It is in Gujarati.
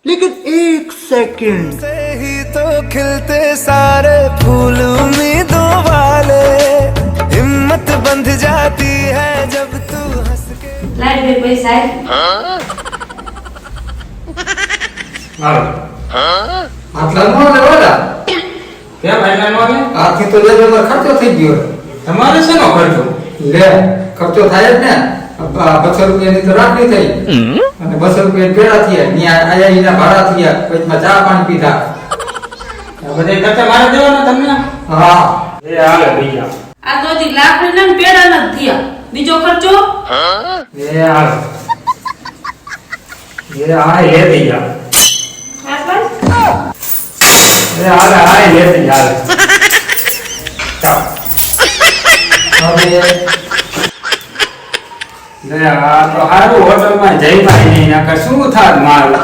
लेकिन एक सेकंड से ही तो खिलते सारे फूल उम्मीदों वाले हिम्मत बंध जाती है जब तू हंस के લાઈટ બિલ પૈસા આટલા નો લેવાડા કેમ એટલા નો લે? આથી તો લેજો તો ખર્ચો થઈ ગયો તમારે શેનો ખર્ચો? લે ખર્ચો થાય જ ને 200 રૂપિયાની તો રાખડી થઈ અને 200 રૂપિયા પેડા થયા ન્યા આયા એના ભાડા થયા વચમાં ચા પાણી પીધા આ બધે ખર્ચા મારે દેવાના તમને? હા એ હાલે ભૈયા. આ તો હજી લાકડી ને પેડા ન થયા બીજો ખર્ચો એ હાલે. એ હાય લે ભૈયા. એ હાલે હાય લે ભૈયા હાલે. ચાલ. હવે લે આ તો હારું હોટલમાં જઈ ભાઈ નહીં નકર શું થાત મારું.